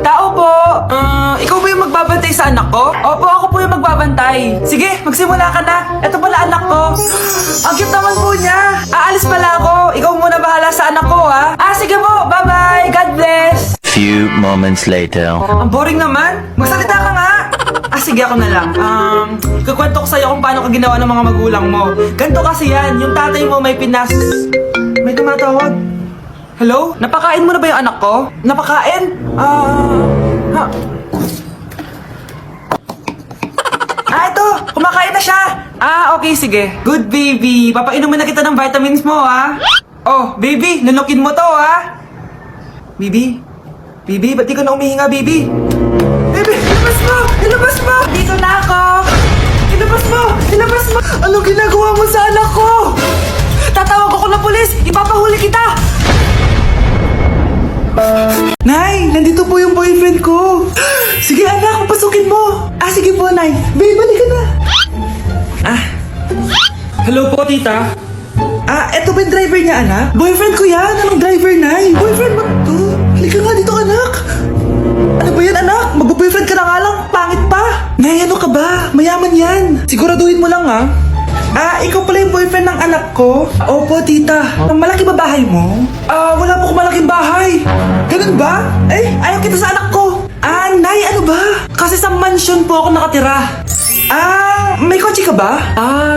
Tao po. Ikaw ba yung magbabantay sa anak ko? Opo, ako po yung magbabantay. Sige, magsimula ka na. Ito pala anak ko. Ang cute naman po niya. Aalis pala ako. Ikaw muna bahala sa anak ko, ha? Sige po. Bye-bye. God bless. Few moments later. Ang boring naman. Magsalita ka nga. Sige, ako na lang. Kukwento ko sa'yo kung paano ka ginawa ng mga magulang mo. Ganito kasi yan. Yung tatay mo may pinas... May tumatawag. Hello? Napakain mo na ba yung anak ko? Napakain? Ito! Kumakain na siya! Okay, sige. Good baby. Papainumin na kita ng vitamins mo, ha? Oh, baby, lunukin mo to, ha? Baby? Baby, ba't di ka na umihinga, baby? Baby, ilabas mo! Ilabas mo! Dito na ako! Ilabas mo! Ilabas mo! Anong ginagawa mo sa anak ko? Tatawag ako ng pulis! Ipapahuli kita! Nay, nandito po yung boyfriend ko. Sige anak, pasukin mo. Sige po, Nay. Babe, balik ka na. Hello po, tita. Eto ba yung driver niya, anak? Boyfriend ko yan. Anong driver, Nay? Boyfriend mo to? Halika nga dito, anak. Ano ba yan, anak? Mag-boyfriend ka na nga lang. Pangit pa. Nay, ano ka ba? Mayaman yan. Siguraduhin mo lang, ha? Ikaw pala yung boyfriend ng anak ko? Opo, tita. Malaki ba bahay mo? Wala po akong malaking bahay. Ganun ba? Ayaw kita sa anak ko. Nay, ano ba? Kasi sa mansion po ako nakatira. May kotse ka ba?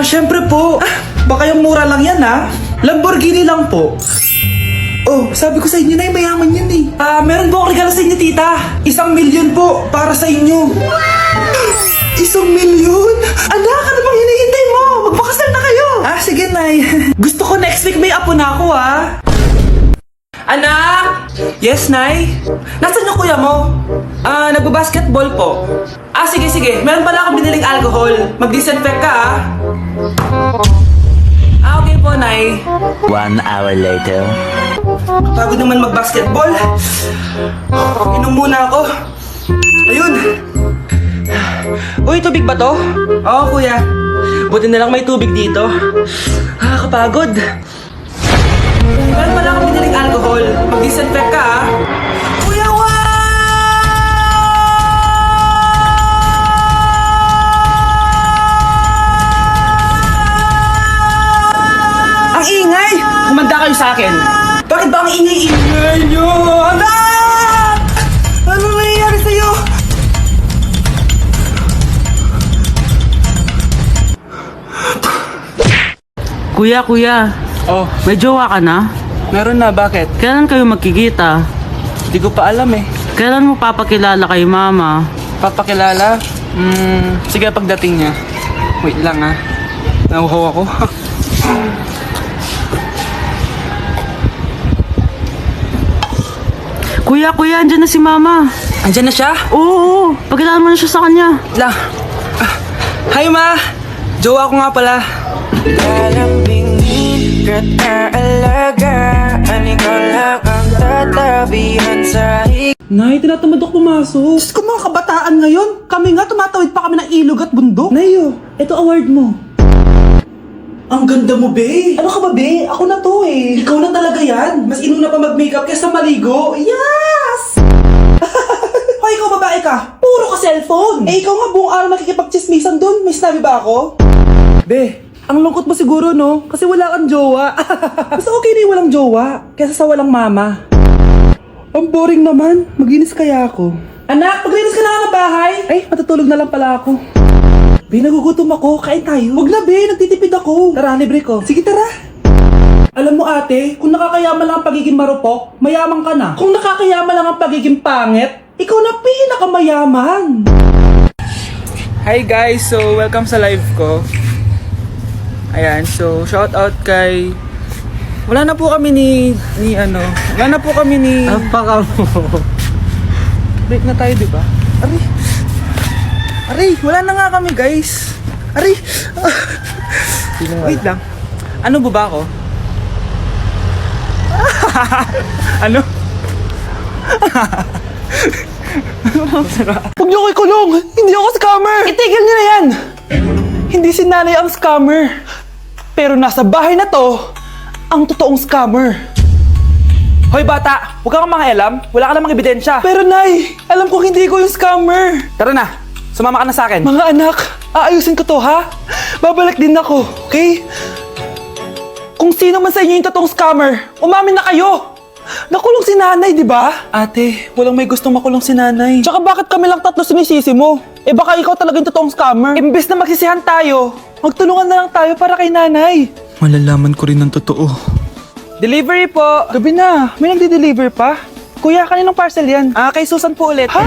Syempre po. Baka yung mura lang yan, ha? Lamborghini lang po. Oh, sabi ko sa inyo na mayaman yan eh. Meron po akong regalo sa inyo, tita. 1,000,000 po para sa inyo. 1,000,000? Anak, ano bang hinihintay mo? Magpakasal na kayo! Sige, Nay. Gusto ko next week may apo na ako, ha? Anak! Yes, Nay? Nasaan yung kuya mo? Nagbabasketball po. Sige. Meron pala akong biniling alcohol. Mag-disinfect ka, ha? Okay po, Nay. 1 hour later. Pagod naman mag-basketball. Inom muna ako. Ayun! Uy, tubig ba to? Oo, kuya. Buti na lang may tubig dito. Kapagod. Meron pala akong biniling alcohol. Mag-disinfect ka, ha? Kuya, ang ingay! Kumanda kayo sa akin. Bakit ba ang ingay-ingay nyo? Anak! Ano nangyayari sa'yo? Kuya, Oh, may jowa ka na? meron na. Bakit? Kailan kayo magkikita? Hindi ko pa alam eh. Kailan mo papakilala kay mama? Papakilala? Sige pagdating niya. Wait lang ha. Nauhaw ako. Kuya, andyan na si mama. Andyan na siya? Oo, pakilala mo na siya sa kanya. Lang. Hi ma! Jowa ko nga pala. Kalambingin ka alaga, ikaw lang ang tatabihan sa Nay, tinatamad ako pumasok. Diyos ko mga kabataan ngayon. Kami nga tumatawid pa kami ng ilog at bundok. Nayo, ito award mo. Ang ganda mo, be. Ano ka ba, be? Ako na to eh. Ikaw na talaga yan. Mas inuna pa mag-makeup kaysa maligo. Yes! Hoy, ikaw babae ka. Puro ka cellphone. Ikaw nga buong araw nakikipag-chismisan dun. May sinabi ba ako? Be, ang lungkot mo siguro, no? Kasi wala kang jowa. Mas okay na yung walang jowa kaysa sa walang mama. Ang boring naman. Maginis kaya ako. Anak, maglinis ka na nga ng bahay. Ay, matutulog na lang pala ako. Be, nagugutom ako. Kain tayo. Wag na, be. Nagtitipid ako. Tara, libre ko. Sige, tara. Alam mo, ate, kung nakakayaman lang ang pagiging marupok, mayaman ka na. Kung nakakayaman lang ang pagiging pangit, ikaw na pinakamayaman. Hi guys, so welcome sa live ko. Ayan, so shout out kay... Wala na po kami Wala na po kami ni... Apaka mo. Break na tayo, di ba? Aray, wala na nga kami, guys. Aray. Wait lang. Ano ba ako? Ano? Huwag niyo ko ikulong! Hindi ako scammer! Itigil niyo na yan! Hindi si nanay ang scammer. Pero nasa bahay na to, ang totoong scammer. Hoy bata, huwag kang mangialam. Wala ka namang ebidensya. Pero Nay, alam ko hindi ko yung scammer. Tara na, sumama ka na sa akin. Mga anak, aayusin ko to ha. Babalik din ako, okay? Kung sino man sa inyo yung totoong scammer, umamin na kayo. Nakulong si nanay, di ba? Ate, walang may gustong makulong si nanay. Tsaka bakit kami lang tatlo sinisisi mo? Eh baka ikaw talaga yung totoong scammer. Imbes na magsisihan tayo, magtulungan na lang tayo para kay nanay. Malalaman ko rin ng totoo. Delivery po! Gabi na, may nagde-deliver pa? Kuya, kaninong parcel yan? Kay Susan po ulit. Ha?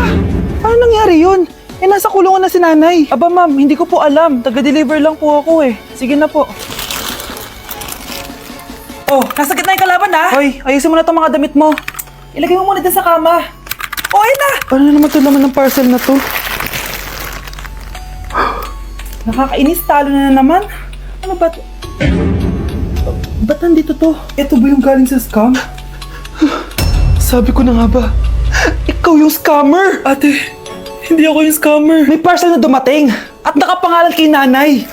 Paano nangyari yun? Eh, nasa kulungan na si nanay. Aba ma'am, hindi ko po alam. Taga-deliver lang po ako eh. Sige na po. Oh, nasa gitna yung kalaban ha? Hoy, ayusin mo na itong mga damit mo. Ilagay mo muna dyan sa kama. Oh, ayun na! Paano naman ito laman ng parcel na to? Nakakainis, talo na naman. Ano ba ito? Ba't nandito to? Ito ba yung galing sa scam? Sabi ko na nga ba, ikaw yung scammer! Ate, hindi ako yung scammer. May parcel na dumating at nakapangalan kay nanay.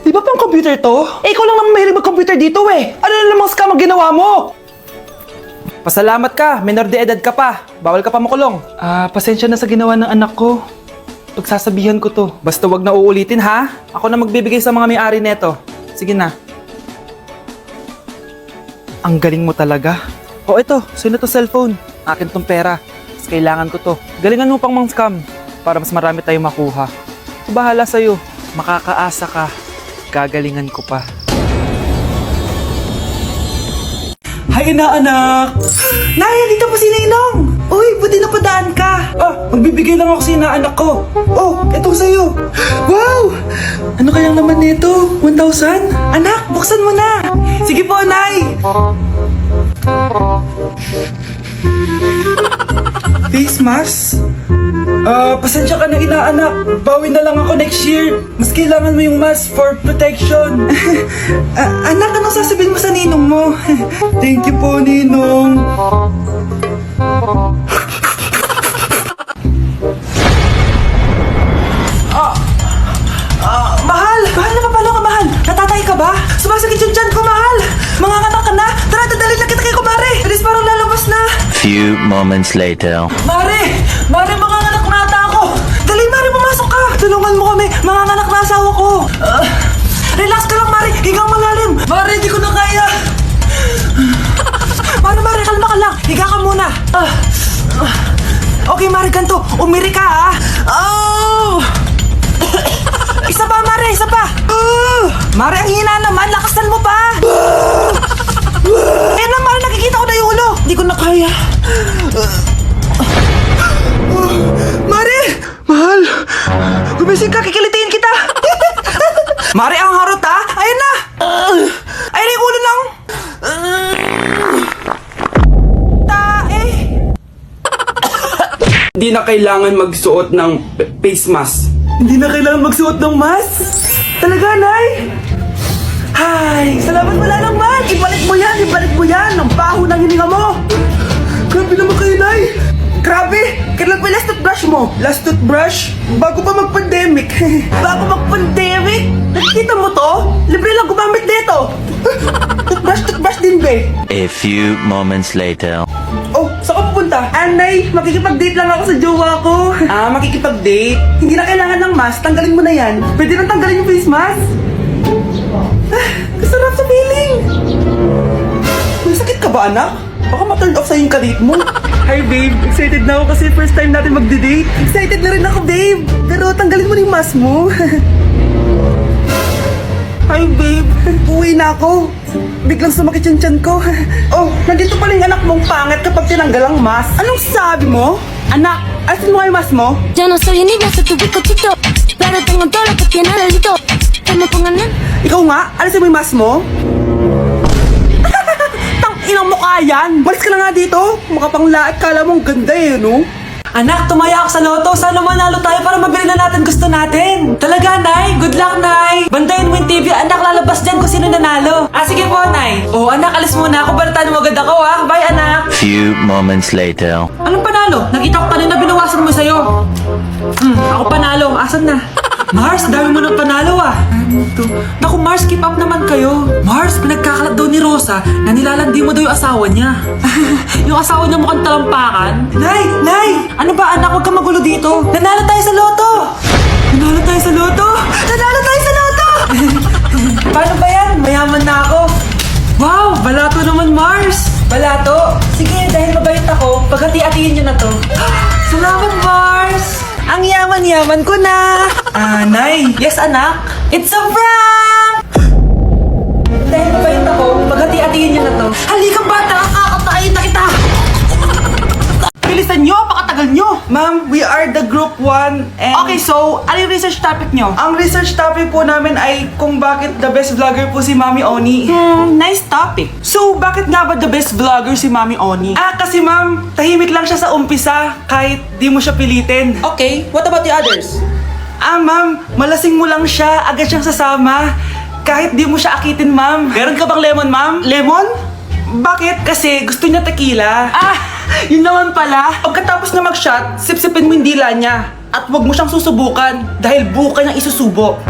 Di ba pang computer to? Eh, ikaw lang naman mahilig mag-computer dito eh. Ano na namang scam ang ginawa mo? Pasalamat ka, minor de edad ka pa. Bawal ka pa makulong. Pasensya na sa ginawa ng anak ko. Pagsasabihan ko to. Basta wag na uulitin ha. Ako na magbibigay sa mga may-ari neto. Sige na. Ang galing mo talaga. O ito, sino to cellphone? Akin tong pera. Mas kailangan ko to. Galingan mo pang mang-scam para mas marami tayong makuha. Bahala sa'yo. Makakaasa ka. Gagalingan ko pa. Hi, inaanak! Nay, dito po si Ninong! Uy, buti napadaan ka! Magbibigay lang ako sa inaanak ko. Oh, ito sa'yo. Wow! Ano kayang naman nito? 1,000? Anak, buksan mo na! Sige po, Nay! Face mask? Pasensya ka na inaanak. Bawi na lang ako next year. Mas kailangan mo yung mask for protection. Anak, anong sasabihin mo sa ninong mo? Thank you po, ninong. Mahal! Mahal na mapalo ka, mahal! Natatay ka ba? Sumasakit yung tiyan ko, mahal! Mga anak ka na! Tara, dadalhin na kita kay kumare! Bilis parang lalabas na! Few moments later. Mare! Mare, mga anak na ata ako! Dali, Mare, pumasok ka! Tulungan mo kami! Mga anak na asawa ko! Relax ka lang, Mare! Higang malalim! Mare, di ko na kaya! Mare, kalma ka lang! Higa ka muna! Okay, Mare, ganito! Umiri ka, ha? Oh! Isa pa, Mare! Isa pa! Mare, ang hina naman! Lakasan mo pa! Eh na, Mare, nakikita ko na yung ulo! Hindi ko na kaya! Mare! Mahal! Gumising ka, kikilitiin kita! Mare, ang harot ha! Ayun na! Ayun na yung ulo lang! Tae! Hindi na kailangan magsuot ng face mask. Hindi na kailangan magsuot ng mask! Talaga, Nay! Hay! Salamat wala lang, man! Ibalik mo yan! Ibalik mo yan! Ang baho ng hininga mo! Grabe naman kayo, Nay! Grabe! Kailan pa last toothbrush mo? Last toothbrush? Bago pa mag-pandemic. Bago mag-pandemic? Nakikita mo to? Libre lang gumamit dito. Toothbrush din, be. A few moments later. Oh, saan ka pupunta? Anay, makikipag-date lang ako sa jowa ko. Makikipag-date? Hindi na kailangan ng mask. Tanggalin mo na yan. Pwede nang tanggalin yung face mask. Kasarap sa feeling. May sakit ka ba, anak? Baka ma-turn off sa'yo yung kalit mo. Hi, babe. Excited na ako kasi first time natin magde-date. Excited na rin ako, babe. Pero tanggalin mo na yung mask mo. Hi, babe. Uwi na ako. Biglang sumakit yung tiyan ko. Oh, nandito pala yung anak mong pangit kapag tinanggal ang mask. Anong sabi mo? Anak, alisin mo yung mask mo? Yo no soy niña, soy tu bizcochito, pero tengo todo lo que tiene delito. Que me pongan en Ikaw nga, alisin mo yung mask mo? Tang inang mukha yan. Malis ka na nga dito. Mukha pang laat, kala mong ganda eh, no? Anak, tumaya ako sa loto. Sana manalo tayo para mabili na natin gusto natin. Talaga, Nay? Good luck, Nay. Bantayan mo yung TV. Anak, lalabas dyan kung sino nanalo. Sige po, Nay. Oh, anak, alis muna ako. Balitaan mo agad ako, ha? Bye, anak. Few moments later. Anong panalo? Nakita ko kanina binawasan mo sa'yo. Ako panalo. Asan na? Mars, dami mo ng panalo, ah. Naku Mars, keep up naman kayo. Mars, pinagkakalat daw ni Rosa na nilalandi mo daw yung asawa niya. Yung asawa niya mukhang talampakan. Nay! Nay! Ano ba anak? Huwag ka magulo dito. Nanalo tayo sa loto! Nanalo tayo sa loto! Nanalo tayo sa loto! Paano ba yan? Mayaman na ako. Wow! Balato naman, Mars! Balato? Sige, dahil mabait ako, paghati-hatiin niyo na to. Salamat, Mars! Ang yaman-yaman ko na! Nay! Yes, anak? It's a prank! Dahil mabait ako, paghati-hatiin niyo na to. Halika, bata! Kakatayin na kita! Bilisan nyo! Pakatagal nyo! Ma'am, we are the group 1 and... Okay, so, ano yung research topic nyo? Ang research topic po namin ay kung bakit the best vlogger po si Mami Oni. Nice topic. So, bakit nga ba the best vlogger si Mami Oni? Kasi ma'am, tahimik lang siya sa umpisa kahit di mo siya pilitin. Okay, what about the others? Ma'am, malasing mo lang siya, agad siyang sasama. Kahit di mo siya akitin, ma'am. Meron ka bang lemon, ma'am? Lemon? Bakit? Kasi gusto niya tequila. Yun naman pala. Pagkatapos na mag-shot, sipsipin mo yung dila niya. At huwag mo siyang susubukan dahil buka niyang isusubo.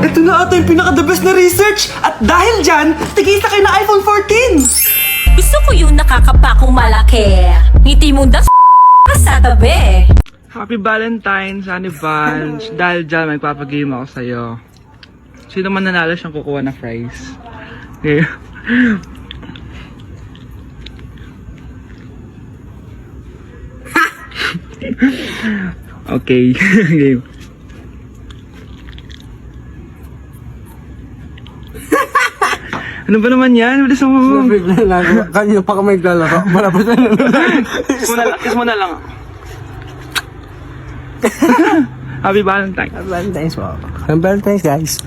Ito na ata yung pinaka-the best na research. At dahil dyan, tigisa kayo ng iPhone 14. Gusto ko yung nakakapakong malaki. Ngiti mong sa tabi. Happy Valentine's, Honey Vans. Dahil dyan, magpapagame ako sa'yo. Sino man nanalo siyang kukuha na fries. Okay. Okay. Game. Ano ba naman yan? Bilis mo. Kanina pa kami naglalaro. Malapit na Kiss mo na lang. Happy Valentine's. Valentine's po. Happy Valentine's, guys.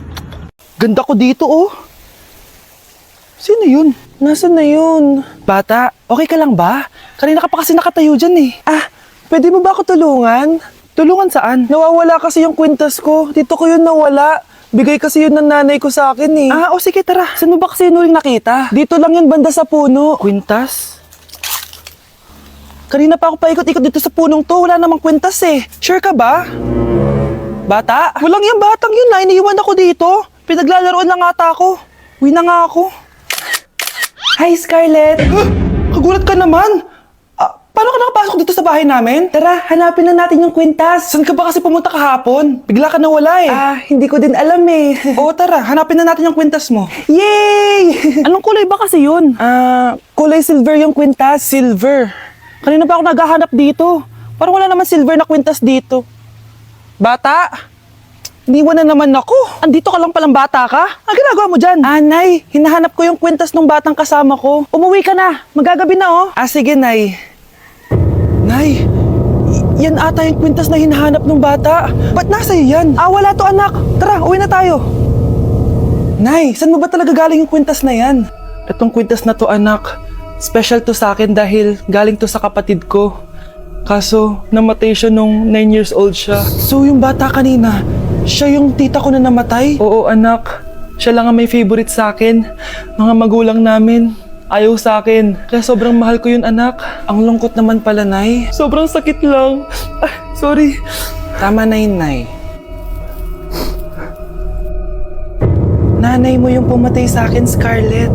Ganda ko dito, oh. Sino yun? Nasaan na yun? Bata, okay ka lang ba? Kanina ka pa kasi nakatayo dyan eh. Pwede mo ba ako tulungan? Tulungan saan? Nawawala kasi yung kwintas ko. Dito ko yun nawala. Bigay kasi yun ng nanay ko sa akin eh. O sige tara. Saan mo ba kasi yun uling nakita? Dito lang yun banda sa puno. Kwintas? Kanina pa ako paikot-ikot dito sa punong to. Wala namang kwintas eh. Sure ka ba? Bata? Walang yung batang yun na. Iniiwan ako dito. Pinaglalaroan lang ata ako. Uwi na nga ako. Hi, Scarlett! Kagulat ka naman! Paano ka nakapasok dito sa bahay namin? Tara, hanapin na natin yung kwintas. Saan ka ba kasi pumunta kahapon? Bigla ka nawala eh. Hindi ko din alam eh. Oo, tara, hanapin na natin yung kwintas mo. Yay! Anong kulay ba kasi yun? Kulay silver yung kwintas. Silver? Kanina pa ako naghahanap dito. Parang wala naman silver na kwintas dito. Bata? Iniwan na naman ako. Andito ka lang palang bata ka? Ang ginagawa mo dyan? Nay, hinahanap ko yung kwintas ng batang kasama ko. Umuwi ka na. Magagabi na oh. Sige, Nay. Nay, yan ata yung kwintas na hinahanap ng bata. Ba't nasa iyo yan? Wala to anak. Tara, uwi na tayo. Nay, saan mo ba talaga galing yung kwintas na yan? Itong kwintas na to anak, special to sa akin dahil galing to sa kapatid ko. Kaso, namatay siya nung 9 years old siya. So yung bata kanina, siya yung tita ko na namatay? Oo anak, siya lang ang may favorite sa akin. Mga magulang namin. Ayaw sa akin. Kaya sobrang mahal ko yun, anak. Ang lungkot naman pala, Nay. Sobrang sakit lang. Sorry. Tama na yun, Nay. Nanay mo yung pumatay sa akin, Scarlett.